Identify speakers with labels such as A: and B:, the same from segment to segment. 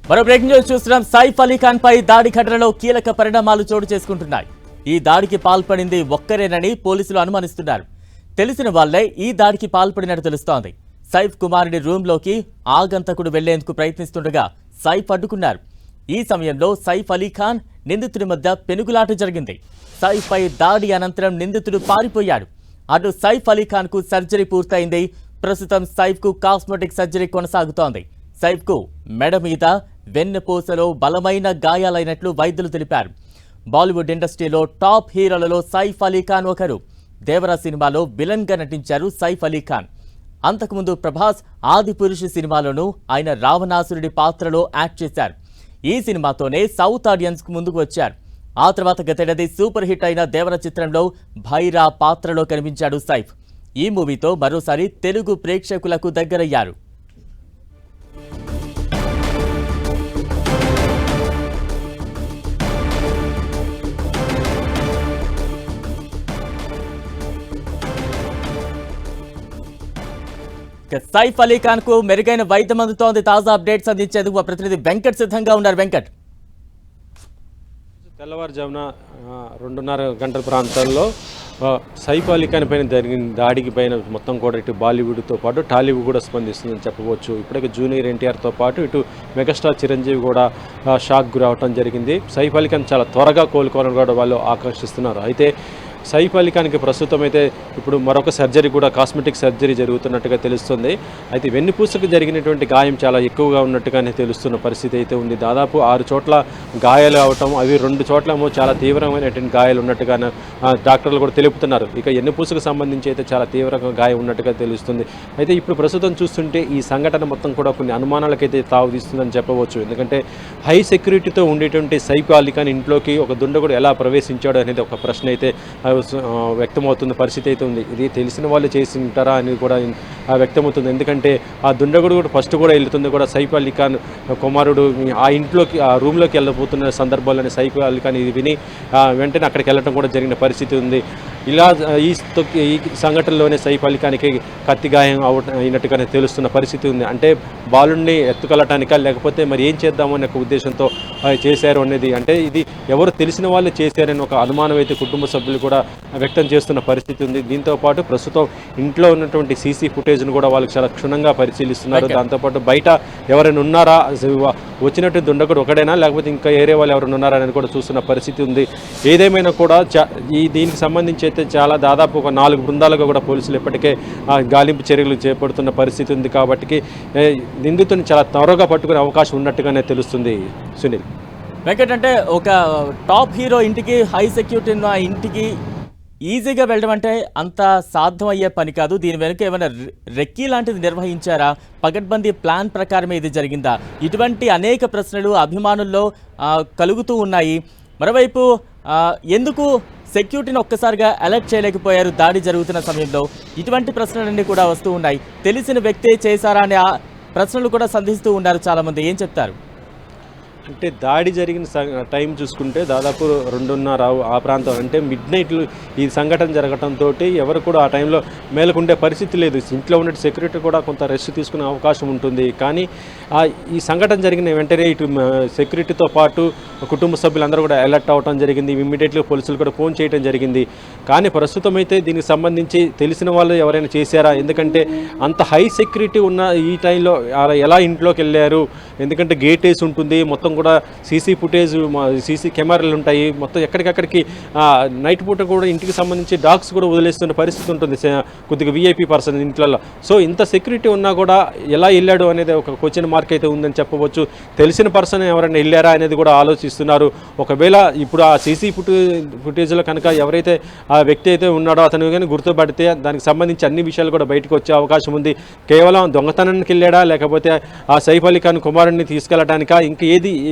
A: మరో breaking news చూస్తున్నాం. సైఫ్ అలీ ఖాన్ పై దాడి ఘటనలో కీలక పరిణామాలు చోటు చేసుకుంటున్నాయి. ఈ దాడికి పాల్పడింది ఒక్కరేనని పోలీసులు అనుమానిస్తున్నారు. తెలిసిన వాళ్లే ఈ దాడికి పాల్పడినట్టు తెలుస్తోంది. సైఫ్ కుమారుడి రూమ్లోకి ఆగంతకుడు వెళ్లేందుకు ప్రయత్నిస్తుండగా సైఫ్ అడ్డుకున్నారు. ఈ సమయంలో సైఫ్ అలీ ఖాన్ నిందితుడి మధ్య పెనుగులాట జరిగింది. సైఫ్ పై దాడి అనంతరం నిందితుడు పారిపోయాడు. అటు సైఫ్ అలీ ఖాన్ కు సర్జరీ పూర్తయింది. ప్రస్తుతం సైఫ్ కు కాస్మెటిక్ సర్జరీ కొనసాగుతోంది. సైఫ్ కు మెడ మీద వెన్నెపూసలో బలమైన గాయాలైనట్లు వైద్యులు తెలిపారు. బాలీవుడ్ ఇండస్ట్రీలో టాప్ హీరోలలో సైఫ్ అలీ ఖాన్ ఒకరు. దేవరా సినిమాలో విలన్ గా నటించారు సైఫ్ అలీ ఖాన్. అంతకుముందు ప్రభాస్ ఆదిపురుషు సినిమాలోనూ ఆయన రావణాసురుడి పాత్రలో యాక్ట్ చేశారు. ఈ సినిమాతోనే సౌత్ ఆడియన్స్ కు ముందుకు వచ్చారు. ఆ తర్వాత గతేడాది సూపర్ హిట్ అయిన దేవర చిత్రంలో భైరా పాత్రలో కనిపించాడు సైఫ్. ఈ మూవీతో మరోసారి తెలుగు ప్రేక్షకులకు దగ్గరయ్యారు. సైఫ్ అలీ ఖాన్ కు మెరుగైన వైద్యం అందుతోంది. తాజా అప్డేట్స్ అందించేందుకు మా ప్రతినిధి వెంకట్ సిద్ధంగా ఉన్నారు. వెంకట్,
B: తెల్లవారుజామున 2:30 గంటల ప్రాంతాల్లో సైఫ్ అలీ ఖాన్ పైన జరిగిన దాడికి పైన మొత్తం కూడా ఇటు బాలీవుడ్తో పాటు టాలీవుడ్ కూడా స్పందిస్తుందని చెప్పవచ్చు. ఇప్పటికే జూనియర్ ఎన్టీఆర్తో పాటు ఇటు మెగాస్టార్ చిరంజీవి కూడా షాక్ గురవటం జరిగింది. సైఫ్ అలీ ఖాన్ చాలా త్వరగా కోలుకోవాలని కూడా వాళ్ళు ఆకర్షిస్తున్నారు. అయితే సైఫ్ అలీ ఖాన్కి ప్రస్తుతం అయితే ఇప్పుడు మరొక సర్జరీ కూడా కాస్మెటిక్ సర్జరీ జరుగుతున్నట్టుగా తెలుస్తుంది. అయితే వెన్నుపూసకు జరిగినటువంటి గాయం చాలా ఎక్కువగా ఉన్నట్టుగానే తెలుస్తున్న పరిస్థితి అయితే ఉంది. దాదాపు 6 చోట్ల గాయాలు అవటం, అవి 2 చోట్లేమో చాలా తీవ్రమైనటువంటి గాయాలు ఉన్నట్టుగా డాక్టర్లు కూడా తెలుపుతున్నారు. ఇక వెన్నుపూసకు సంబంధించి అయితే చాలా తీవ్రంగా గాయం ఉన్నట్టుగా తెలుస్తుంది. అయితే ఇప్పుడు ప్రస్తుతం చూస్తుంటే ఈ సంఘటన మొత్తం కూడా కొన్ని అనుమానాలకైతే తావుతీస్తుందని చెప్పవచ్చు. ఎందుకంటే హై సెక్యూరిటీతో ఉండేటువంటి సైఫ్ అలీ ఖాన్ ఇంట్లోకి ఒక దుండగుడు ఎలా ప్రవేశించాడు అనేది ఒక ప్రశ్న అయితే వ్యక్తమవుతున్న పరిస్థితి అయితే ఉంది. ఇది తెలిసిన వాళ్ళు చేసి ఉంటారా అని కూడా వ్యక్తమవుతుంది. ఎందుకంటే ఆ దుండగుడు కూడా ఫస్ట్ కూడా వెళ్తుంది కూడా సైఫ్ అలీ ఖాన్ కుమారుడు ఆ ఇంట్లోకి ఆ రూమ్లోకి వెళ్ళబోతున్న సందర్భాల్లోనే సైఫ్ అలీ ఖాన్ ఇది విని వెంటనే అక్కడికి వెళ్ళడం కూడా జరిగిన పరిస్థితి ఉంది. ఇలా ఈ సంఘటనలోనే సైఫ్ అలీ ఖాన్కి కత్తి గాయం అయినట్టుగానే తెలుస్తున్న పరిస్థితి ఉంది. అంటే బాలుడిని ఎత్తుకెళ్ళటానికా లేకపోతే మరి ఏం చేద్దామనే ఒక ఉద్దేశంతో చేశారు అనేది, అంటే ఇది ఎవరు తెలిసిన వాళ్ళు చేశారని ఒక అనుమానం అయితే కుటుంబ సభ్యులు కూడా వ్యక్తం చేస్తున్న పరిస్థితి ఉంది. దీంతో పాటు ప్రస్తుతం ఇంట్లో ఉన్నటువంటి సీసీ ఫుటేజ్ను కూడా వాళ్ళకి చాలా క్షుణ్ణంగా పరిశీలిస్తున్నారు. దాంతోపాటు బయట ఎవరైనా ఉన్నారా, వచ్చినట్టు దుండగుడు ఒకడైనా లేకపోతే ఇంకా ఏరే వాళ్ళు ఎవరైనా ఉన్నారా అనేది కూడా చూస్తున్న పరిస్థితి ఉంది. ఏదేమైనా కూడా దీనికి సంబంధించి అయితే చాలా దాదాపు ఒక 4 బృందాలుగా కూడా పోలీసులు ఇప్పటికే గాలింపు చర్యలు చేపడుతున్న పరిస్థితి ఉంది. కాబట్టి నిందితుని చాలా త్వరగా పట్టుకునే అవకాశం ఉన్నట్టుగానే తెలుస్తుంది. సునీల్,
A: వెంకట్, అంటే ఒక టాప్ హీరో ఇంటికి, హై సెక్యూరిటీ ఉన్న ఇంటికి ఈజీగా వెళ్ళడం అంటే అంత సాధ్యం అయ్యే పని కాదు. దీని వెనుక ఏమైనా రెక్కీ లాంటిది నిర్వహించారా? పగడ్బందీ ప్లాన్ ప్రకారమే ఇది జరిగిందా? ఇటువంటి అనేక ప్రశ్నలు అభిమానుల్లో కలుగుతూ ఉన్నాయి. మరోవైపు ఎందుకు సెక్యూరిటీని ఒక్కసారిగా అలర్ట్ చేయలేకపోయారు దాడి జరుగుతున్న సమయంలో? ఇటువంటి ప్రశ్నలన్నీ కూడా వస్తూ ఉన్నాయి. తెలిసిన వ్యక్తే చేశారా అనే ప్రశ్నలు కూడా సంధిస్తూ ఉన్నారు చాలామంది. ఏం చెప్తారు?
B: అంటే దాడి జరిగిన టైం చూసుకుంటే దాదాపు 2:30 ఆ ప్రాంతం, అంటే మిడ్ నైట్లు ఈ సంఘటన జరగడంతో ఎవరు కూడా ఆ టైంలో మేలుకుండే పరిస్థితి లేదు. ఇంట్లో ఉన్న సెక్యూరిటీ కూడా కొంత రెస్ట్ తీసుకునే అవకాశం ఉంటుంది. కానీ ఈ సంఘటన జరిగిన వెంటనే ఇటు సెక్యూరిటీతో పాటు కుటుంబ సభ్యులందరూ కూడా అలర్ట్ అవ్వడం జరిగింది. ఇమ్మీడియట్గా పోలీసులు కూడా ఫోన్ చేయడం జరిగింది. కానీ ప్రస్తుతం అయితే దీనికి సంబంధించి తెలిసిన వాళ్ళు ఎవరైనా చేశారా? ఎందుకంటే అంత హై సెక్యూరిటీ ఉన్న ఈ టైంలో ఎలా ఇంట్లోకి వెళ్ళారు? ఎందుకంటే గేట్ వేసి ఉంటుంది, మొత్తం కూడా సీసీ ఫుటేజ్, సీసీ కెమెరాలు ఉంటాయి. మొత్తం ఎక్కడికక్కడికి నైట్ పూట కూడా ఇంటికి సంబంధించి డాగ్స్ కూడా వదిలేస్తున్న పరిస్థితి ఉంటుంది కొద్దిగా వీఐపీ పర్సన్ ఇంట్లలో. సో ఇంత సెక్యూరిటీ ఉన్నా కూడా ఎలా వెళ్ళాడు అనేది ఒక క్వశ్చన్ మార్క్ అయితే ఉందని చెప్పవచ్చు. తెలిసిన పర్సన్ ఎవరైనా వెళ్ళారా అనేది కూడా ఆలోచిస్తున్నారు. ఒకవేళ ఇప్పుడు ఆ సీసీ ఫుటేజ్లో కనుక ఎవరైతే ఆ వ్యక్తి అయితే ఉన్నాడో అతను కానీ గుర్తుపడితే దానికి సంబంధించి అన్ని విషయాలు కూడా బయటకు వచ్చే అవకాశం ఉంది. కేవలం దొంగతనానికి వెళ్ళాడా లేకపోతే ఆ సైఫ్ అలీ ఖాన్ కుమారుడిని తీసుకెళ్ళటానికా ఇంకా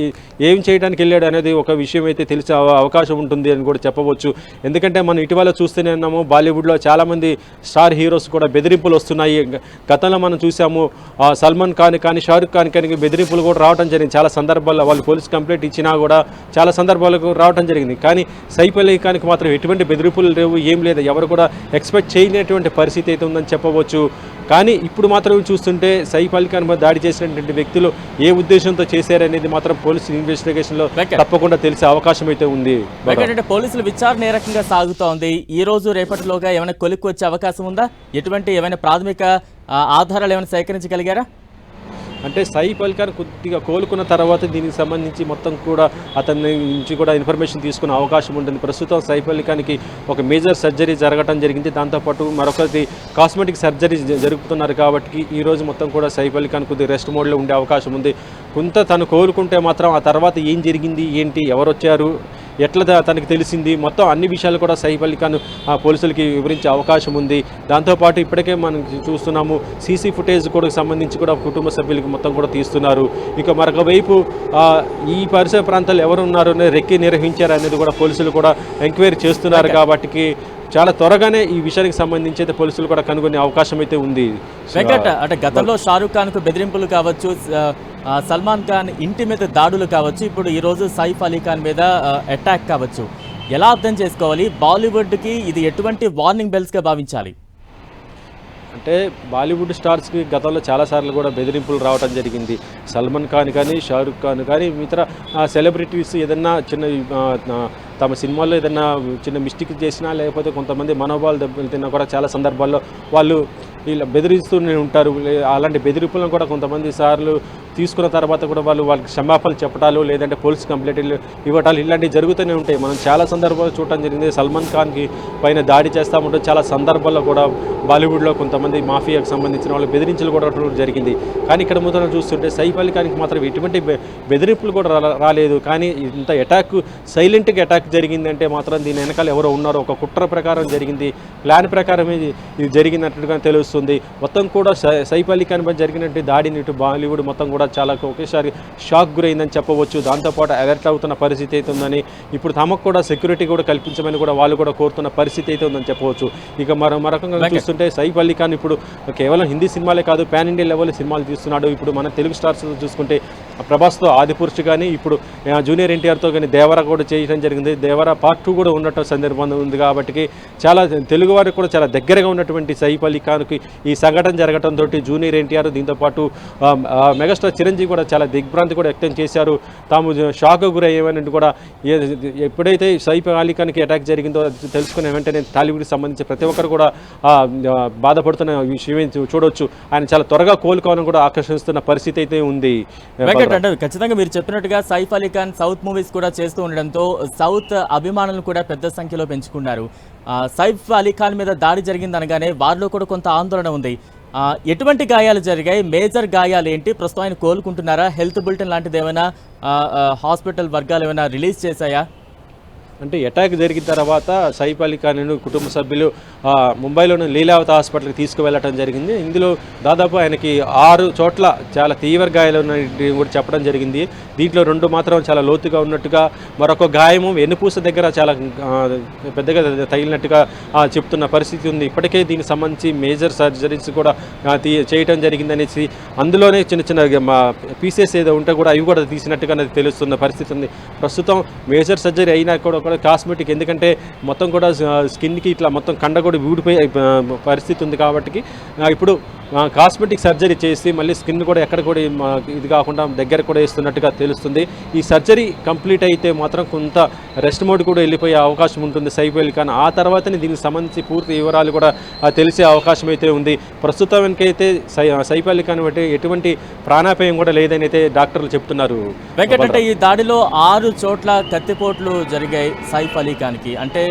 B: ఏం చేయడానికి వెళ్ళాడు అనేది ఒక విషయం అయితే తెలిసే అవకాశం ఉంటుంది అని కూడా చెప్పవచ్చు. ఎందుకంటే మనం ఇటీవల చూస్తూనే ఉన్నాము, బాలీవుడ్లో చాలామంది స్టార్ హీరోస్ కూడా బెదిరింపులు వస్తున్నాయి. గతంలో మనం చూసాము సల్మాన్ ఖాన్ కానీ షారుఖ్ ఖాన్ కానీ బెదిరింపులు కూడా రావడం జరిగింది. చాలా సందర్భాల్లో వాళ్ళు పోలీస్ కంప్లైంట్ ఇచ్చినా కూడా చాలా సందర్భాలకు రావడం జరిగింది. కానీ సైఫ్ అలీ ఖాన్కి మాత్రం ఎటువంటి బెదిరింపులు లేవు, ఏం లేదు. ఎవరు కూడా ఎక్స్పెక్ట్ చేయలేనటువంటి పరిస్థితి అయితే ఉందని చెప్పవచ్చు. కానీ ఇప్పుడు మాత్రం చూస్తుంటే సైఫ్ అలీ ఖాన్ మీద దాడి చేసినటువంటి వ్యక్తులు ఏ ఉద్దేశంతో చేశారనేది మాత్రం పోలీసు ఇన్వెస్టిగేషన్లో తప్పకుండా తెలిసే అవకాశం అయితే ఉంది.
A: అంటే పోలీసుల విచారణ ఏ రకంగా సాగుతోంది? ఈ రోజు రేపటిలోగా ఏమైనా కొలిక్కి వచ్చే అవకాశం ఉందా? ఎటువంటి ఏమైనా ప్రాథమిక ఆధారాలు ఏమైనా సేకరించగలిగారా?
B: అంటే సైఫ్ అలీ ఖాన్ కొద్దిగా కోలుకున్న తర్వాత దీనికి సంబంధించి మొత్తం కూడా అతని నుంచి కూడా ఇన్ఫర్మేషన్ తీసుకునే అవకాశం ఉంటుంది. ప్రస్తుతం సైఫ్ అలీ ఖాన్కి ఒక మేజర్ సర్జరీ జరగడం జరిగింది. దాంతోపాటు మరొకటి కాస్మెటిక్ సర్జరీ జరుపుతున్నారు కాబట్టి ఈరోజు మొత్తం కూడా సైఫ్ అలీ ఖాన్ కొద్దిగా రెస్ట్ మోడ్లో ఉండే అవకాశం ఉంది. కొంత తను కోలుకుంటే మాత్రం ఆ తర్వాత ఏం జరిగింది, ఏంటి, ఎవరు వచ్చారు, ఎట్లా తనకి తెలిసింది, మొత్తం అన్ని విషయాలు కూడా సైఫ్ అలీ ఖాన్ పోలీసులకి వివరించే అవకాశం ఉంది. దాంతోపాటు ఇప్పటికే మనం చూస్తున్నాము సీసీ ఫుటేజ్ కూడా సంబంధించి కూడా కుటుంబ సభ్యులకి మొత్తం కూడా తీస్తున్నారు. ఇక మరొక వైపు ఈ పరిసర ప్రాంతాలు ఎవరు ఉన్నారు రెక్కి నిర్వహించారు అనేది కూడా పోలీసులు కూడా ఎంక్వైరీ చేస్తున్నారు. కాబట్టి చాలా త్వరగానే ఈ విషయానికి సంబంధించి అయితే పోలీసులు కూడా కనుగొనే అవకాశం అయితే ఉంది.
A: వెంకట్, అంటే గతంలో షారూక్ ఖాన్కు బెదిరింపులు కావచ్చు, సల్మాన్ ఖాన్ ఇంటి మీద దాడులు కావచ్చు, ఇప్పుడు ఈరోజు సైఫ్ అలీ ఖాన్ మీద అటాక్ కావచ్చు, ఎలా అర్థం చేసుకోవాలి? బాలీవుడ్కి ఇది ఎటువంటి వార్నింగ్ బెల్స్గా భావించాలి?
B: అంటే బాలీవుడ్ స్టార్స్కి గతంలో చాలాసార్లు కూడా బెదిరింపులు రావడం జరిగింది. సల్మాన్ ఖాన్ కానీ, షారూక్ ఖాన్ కానీ, ఇతర సెలబ్రిటీస్ ఏదన్నా చిన్న తమ సినిమాల్లో ఏదన్నా చిన్న మిస్టేక్ చేసినా, లేకపోతే కొంతమంది మనోభావాలు దెబ్బతిన్నా కూడా చాలా సందర్భాల్లో వాళ్ళు ఇలా బెదిరిస్తూనే ఉంటారు. అలాంటి బెదిరింపులను కూడా కొంతమంది సార్లు తీసుకున్న తర్వాత కూడా వాళ్ళకి క్షమాపణలు చెప్పడాలు, లేదంటే పోలీస్ కంప్లైంట్లు ఇవ్వటాలు ఇలాంటివి జరుగుతూనే ఉంటాయి. మనం చాలా సందర్భాలు చూడటం జరిగింది. సల్మాన్ ఖాన్కి పైన దాడి చేస్తామంటే చాలా సందర్భాల్లో కూడా బాలీవుడ్లో కొంతమంది మాఫియాకు సంబంధించిన వాళ్ళు బెదిరింపులు కూడా జరిగింది. కానీ ఇక్కడ మొత్తం చూస్తుంటే సైఫ్ అలీ ఖాన్కి మాత్రం ఎటువంటి బెదిరింపులు కూడా రాలేదు. కానీ ఇంత అటాక్ సైలెంట్గా అటాక్ జరిగిందంటే మాత్రం దీని వెనకాల ఎవరో ఉన్నారో, ఒక కుట్ర ప్రకారం జరిగింది, ప్లాన్ ప్రకారం ఇది జరిగినట్టుగా తెలుస్తుంది. మొత్తం కూడా సైఫ్ అలీ ఖాన్ పై జరిగినట్టు దాడిని ఇటు బాలీవుడ్ మొత్తం కూడా చాలా ఒకేసారి షాక్ గురైందని చెప్పవచ్చు. దాంతోపాటు అలర్ట్ అవుతున్న పరిస్థితి అయితే ఉందని, ఇప్పుడు తమకు కూడా సెక్యూరిటీ కూడా కల్పించమని కూడా వాళ్ళు కూడా కోరుతున్న పరిస్థితి అయితే ఉందని చెప్పవచ్చు. ఇక మరొకంగా చూస్తుంటే సైఫ్ అలీ ఖాన్ ఇప్పుడు కేవలం హిందీ సినిమాలే కాదు, పాన్ ఇండియా లెవెల్ సినిమాలు తీస్తున్నాడు. ఇప్పుడు మన తెలుగు స్టార్స్ చూసుకుంటే ప్రభాస్తో ఆదిపురుషు కానీ, ఇప్పుడు జూనియర్ ఎన్టీఆర్తో కానీ దేవరా కూడా చేయడం జరిగింది. దేవరా పార్ట్ 2 కూడా ఉన్నట్టు సందర్భం ఉంది. కాబట్టి చాలా తెలుగు వారికి కూడా చాలా దగ్గరగా ఉన్నటువంటి సైఫ్ అలీ ఖాన్కి ఈ సంఘటన జరగడంతో జూనియర్ ఎన్టీఆర్, దీంతోపాటు మెగాస్టార్ చిరంజీవి కూడా చాలా దిగ్భ్రాంతి కూడా వ్యక్తం చేశారు. తాము షాక్ గురయ్యేమని కూడా, ఎప్పుడైతే సైఫ్ అలీ ఖాన్కి అటాక్ జరిగిందో తెలుసుకునే వెంటనే టాలీవుడ్కి సంబంధించి ప్రతి ఒక్కరు కూడా బాధపడుతున్న విషయం చూడవచ్చు. ఆయన చాలా త్వరగా కోలుకోవాలని కూడా ఆకర్షిస్తున్న పరిస్థితి అయితే ఉంది.
A: అంటే ఖచ్చితంగా మీరు చెప్పినట్టుగా సైఫ్ అలీ ఖాన్ సౌత్ మూవీస్ కూడా చేస్తూ ఉండడంతో సౌత్ అభిమానులు కూడా పెద్ద సంఖ్యలో పెంచుకున్నారు. సైఫ్ అలీ ఖాన్ మీద దాడి జరిగిందనగానే వారిలో కూడా కొంత ఆందోళన ఉంది. ఎటువంటి గాయాలు జరిగాయి? మేజర్ గాయాలు ఏంటి? ప్రస్తుతం ఆయన కోలుకుంటున్నారా? హెల్త్ బులెటిన్ లాంటిది ఏమైనా హాస్పిటల్ వర్గాలు ఏమైనా రిలీజ్ చేశాయా?
B: అంటే అటాక్ జరిగిన తర్వాత సైఫ్ అలీ ఖాన్ కుటుంబ సభ్యులు ముంబైలోని లీలావతి హాస్పిటల్కి తీసుకువెళ్ళటం జరిగింది. ఇందులో దాదాపు ఆయనకి 6 చోట్ల చాలా తీవ్ర గాయాలు ఉన్నట్టు కూడా చెప్పడం జరిగింది. దీంట్లో 2 మాత్రం చాలా లోతుగా ఉన్నట్టుగా, మరొక గాయము వెన్నుపూస దగ్గర చాలా పెద్దగా తగిలినట్టుగా చెప్తున్న పరిస్థితి ఉంది. ఇప్పటికే దీనికి సంబంధించి మేజర్ సర్జరీస్ కూడా చేయటం జరిగిందనేసి, అందులోనే చిన్న చిన్న పీసెస్ ఏదో ఉంటే కూడా అవి కూడా తీసినట్టుగా తెలుస్తున్న పరిస్థితి ఉంది. ప్రస్తుతం మేజర్ సర్జరీ అయినా కూడా కాస్మెటిక్, ఎందుకంటే మొత్తం కూడా స్కిన్కి ఇట్లా మొత్తం కండ కూడా ఊడిపోయే పరిస్థితి ఉంది. కాబట్టి ఇప్పుడు కాస్మెటిక్ సర్జరీ చేసి మళ్ళీ స్కిన్ కూడా ఎక్కడ కూడా ఇది కాకుండా దగ్గర కూడా వేస్తున్నట్టుగా తెలుస్తుంది. ఈ సర్జరీ కంప్లీట్ అయితే మాత్రం కొంత రెస్ట్ మోడ్ కూడా వెళ్ళిపోయే అవకాశం ఉంటుంది సైఫ్ అలీ ఖాన్. ఆ తర్వాతనే దీనికి సంబంధించి పూర్తి వివరాలు కూడా తెలిసే అవకాశం అయితే ఉంది. ప్రస్తుతానికైతే సైఫ్ అలీ ఖాన్ బట్టి ఎటువంటి ప్రాణాపాయం కూడా లేదని అయితే డాక్టర్లు చెప్తున్నారు.
A: వెంకట, ఈ దాడిలో 6 చోట్ల కత్తిపోట్లు జరిగాయి సైఫ్ అలీ ఖాన్కి. అంటే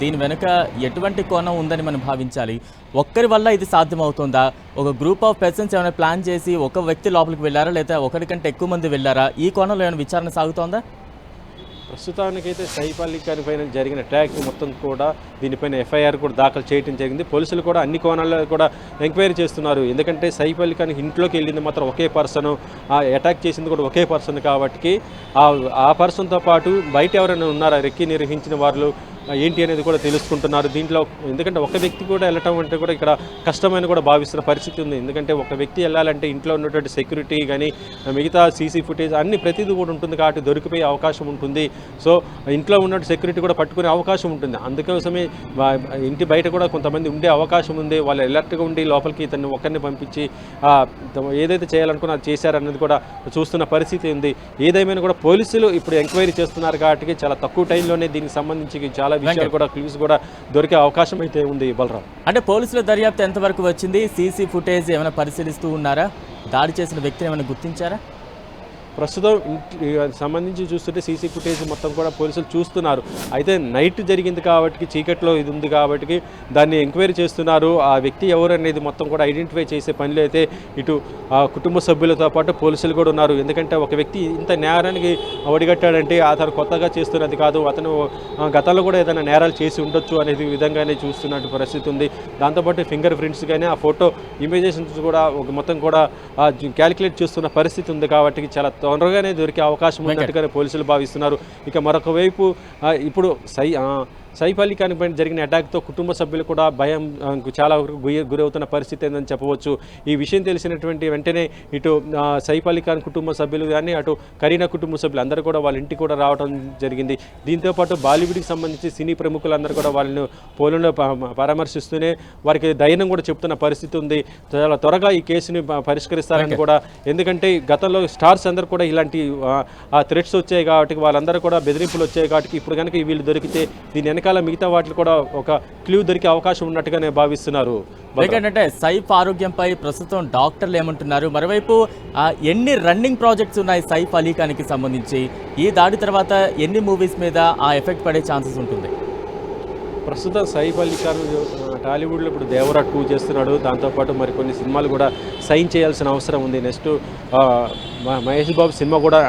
A: దీని వెనుక ఎటువంటి కోణం ఉందని మనం భావించాలి? ఒక్కరి వల్ల ఇది సాధ్యమవుతుందా? ఒక గ్రూప్ ఆఫ్ పర్సన్స్ ఏమైనా ప్లాన్ చేసి ఒక వ్యక్తి లోపలికి వెళ్ళారా, లేదా ఒకరి కంటే ఎక్కువ మంది వెళ్ళారా? ఈ కోణంలో ఏమైనా విచారణ సాగుతోందా?
B: ప్రస్తుతానికైతే సైఫ్ అలీ ఖాన్ పైన జరిగిన అటాక్ మొత్తం కూడా దీనిపైన ఎఫ్ఐఆర్ కూడా దాఖలు చేయడం జరిగింది. పోలీసులు కూడా అన్ని కోణాల్లో కూడా ఎంక్వైరీ చేస్తున్నారు. ఎందుకంటే సైఫ్ అలీ ఖాన్ ఇంట్లోకి వెళ్ళింది మాత్రం ఒకే పర్సన్, అటాక్ చేసింది కూడా ఒకే పర్సన్. కాబట్టి ఆ పర్సన్తో పాటు బయట ఎవరైనా ఉన్నారా రెక్కి నిర్వహించిన వాళ్ళు, ఏంటి అనేది కూడా తెలుసుకుంటున్నారు దీంట్లో. ఎందుకంటే ఒక వ్యక్తి కూడా వెళ్ళటం అంటే కూడా ఇక్కడ కష్టమైన కూడా భావిస్తున్న పరిస్థితి ఉంది. ఎందుకంటే ఒక వ్యక్తి వెళ్ళాలంటే ఇంట్లో ఉన్నటువంటి సెక్యూరిటీ కానీ మిగతా సీసీ ఫుటేజ్ అన్ని ప్రతిదీ కూడా ఉంటుంది కాబట్టి దొరికిపోయే అవకాశం ఉంటుంది. సో ఇంట్లో ఉన్న సెక్యూరిటీ కూడా పట్టుకునే అవకాశం ఉంటుంది. అందుకోసమే ఇంటి బయట కూడా కొంతమంది ఉండే అవకాశం ఉంది. వాళ్ళు అలర్ట్గా ఉండి లోపలికి ఇతన్ని ఒక్కరిని పంపించి ఏదైతే చేయాలనుకున్నా అది చేశారన్నది కూడా చూస్తున్న పరిస్థితి ఉంది. ఏదేమైనా కూడా పోలీసులు ఇప్పుడు ఎంక్వైరీ చేస్తున్నారు కాబట్టి చాలా తక్కువ టైంలోనే దీనికి సంబంధించి చాలా విషయాలు కూడా క్లూస్ కూడా దొరికే అవకాశం అయితే ఉంది. బలరాం,
A: అంటే పోలీసుల దర్యాప్తు ఎంతవరకు వచ్చింది? సీసీ ఫుటేజ్ ఏమైనా పరిశీలిస్తూ ఉన్నారా? దాడి చేసిన వ్యక్తిని ఏమైనా గుర్తించారా?
B: ప్రస్తుతం సంబంధించి చూస్తుంటే సీసీ ఫుటేజ్ మొత్తం కూడా పోలీసులు చూస్తున్నారు. అయితే నైట్ జరిగింది కాబట్టి చీకట్లో ఇది ఉంది కాబట్టి దాన్ని ఎంక్వైరీ చేస్తున్నారు. ఆ వ్యక్తి ఎవరు అనేది మొత్తం కూడా ఐడెంటిఫై చేసే పనిలో అయితే ఇటు కుటుంబ సభ్యులతో పాటు పోలీసులు కూడా ఉన్నారు. ఎందుకంటే ఒక వ్యక్తి ఇంత నేరానికి ఒడిగట్టాడంటే అతను కొత్తగా చేస్తున్నది కాదు, అతను గతంలో కూడా ఏదైనా నేరాలు చేసి ఉండొచ్చు అనేది విధంగానే చూస్తున్నట్టు పరిస్థితి ఉంది. దాంతోపాటు ఫింగర్ ప్రింట్స్ కానీ ఆ ఫోటో ఇమేజెస్ కూడా మొత్తం కూడా క్యాలిక్యులేట్ చేస్తున్న పరిస్థితి ఉంది కాబట్టి చాలా తొందరగానే దొరికే అవకాశం ఉన్నట్టుగానే పోలీసులు భావిస్తున్నారు. ఇక మరొక వైపు ఇప్పుడు సైఫ్ అలీ ఖాన్ పైన జరిగిన అటాక్తో కుటుంబ సభ్యులు కూడా భయం చాలా వరకు గురవుతున్న పరిస్థితి ఏందని చెప్పవచ్చు. ఈ విషయం తెలిసినటువంటి వెంటనే ఇటు సైఫ్ అలీ ఖాన్ కుటుంబ సభ్యులు కానీ అటు కరీనా కుటుంబ సభ్యులు అందరూ కూడా వాళ్ళ ఇంటికి కూడా రావడం జరిగింది. దీంతోపాటు బాలీవుడ్కి సంబంధించి సినీ ప్రముఖులందరూ కూడా వాళ్ళని పోలీసులో పరామర్శిస్తూనే వారికి ధైర్యం కూడా చెప్తున్న పరిస్థితి ఉంది. చాలా త్వరగా ఈ కేసుని పరిష్కరిస్తారని కూడా, ఎందుకంటే గతంలో స్టార్స్ అందరూ కూడా ఇలాంటి థ్రెట్స్ వచ్చాయి కాబట్టి వాళ్ళందరూ కూడా బెదిరింపులు వచ్చాయి కాబట్టి ఇప్పుడు కనుక వీళ్ళు దొరికితే దీని వెనకాల మిగతా వాటికి కూడా ఒక క్లూ దొరికే అవకాశం ఉన్నట్టుగానే భావిస్తున్నారు.
A: ఎందుకంటే సైఫ్ ఆరోగ్యంపై ప్రస్తుతం డాక్టర్లు ఏమంటున్నారు? మరోవైపు ఎన్ని రన్నింగ్ ప్రాజెక్ట్స్ ఉన్నాయి సైఫ్ అలీ ఖాన్కి సంబంధించి? ఈ దాడి తర్వాత ఎన్ని మూవీస్ మీద ఆ ఎఫెక్ట్ పడే ఛాన్సెస్ ఉంటుంది?
B: ప్రస్తుతం సైఫ్ అలీ ఖాన్ టాలీవుడ్లో ఇప్పుడు దేవరా 2 చేస్తున్నాడు. దాంతోపాటు మరికొన్ని సినిమాలు కూడా సైన్ చేయాల్సిన అవసరం ఉంది. నెక్స్ట్ మహేష్ బాబు సినిమా కూడా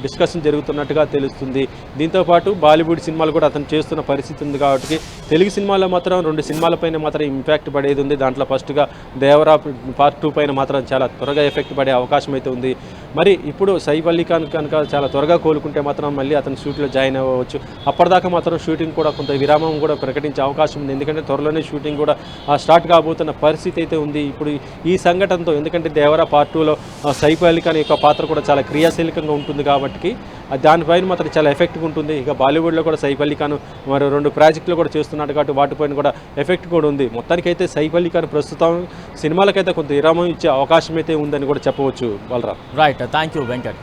B: డిస్కషన్ జరుగుతున్నట్టుగా తెలుస్తుంది. దీంతోపాటు బాలీవుడ్ సినిమాలు కూడా అతను చేస్తున్న పరిస్థితి ఉంది కాబట్టి తెలుగు సినిమాలో మాత్రం 2 సినిమాలపైన మాత్రం ఇంపాక్ట్ పడేది ఉంది. దాంట్లో ఫస్ట్గా దేవరా పార్ట్ 2 పైన మాత్రం చాలా త్వరగా ఎఫెక్ట్ పడే అవకాశం అయితే ఉంది. మరి ఇప్పుడు సైఫ్ అలీ ఖాన్ కనుక చాలా త్వరగా కోలుకుంటే మాత్రం మళ్ళీ అతను షూట్లో జాయిన్ అవ్వచ్చు. అప్పటిదాకా మాత్రం షూటింగ్ కూడా కొంత విరామం కూడా ప్రకటించే అవకాశం ఉంది. ఎందుకంటే త్వరలోనే షూటింగ్ కూడా స్టార్ట్ కాబోతున్న పరిస్థితి అయితే ఉంది. ఇప్పుడు ఈ సంఘటనతో, ఎందుకంటే దేవరా పార్ట్ 2లో సైఫ్ అలీ ఖాన్ యొక్క పాత్ర కూడా చాలా క్రియాశీలకంగా ఉంటుంది కాబట్టి దానిపైన మాత్రం చాలా ఎఫెక్ట్గా ఉంటుంది. ఇక బాలీవుడ్లో కూడా సైఫ్ అలీ ఖాన్ మరో 2 ప్రాజెక్టులు కూడా చేస్తున్నాడు కాబట్టి వాటిపైన కూడా ఎఫెక్ట్ కూడా ఉంది. మొత్తానికైతే సైఫ్ అలీ ఖాన్ ప్రస్తుతం సినిమాలకైతే కొంత విరామం ఇచ్చే అవకాశం అయితే ఉందని కూడా చెప్పవచ్చు. Balaram,
A: right, thank you Venkat.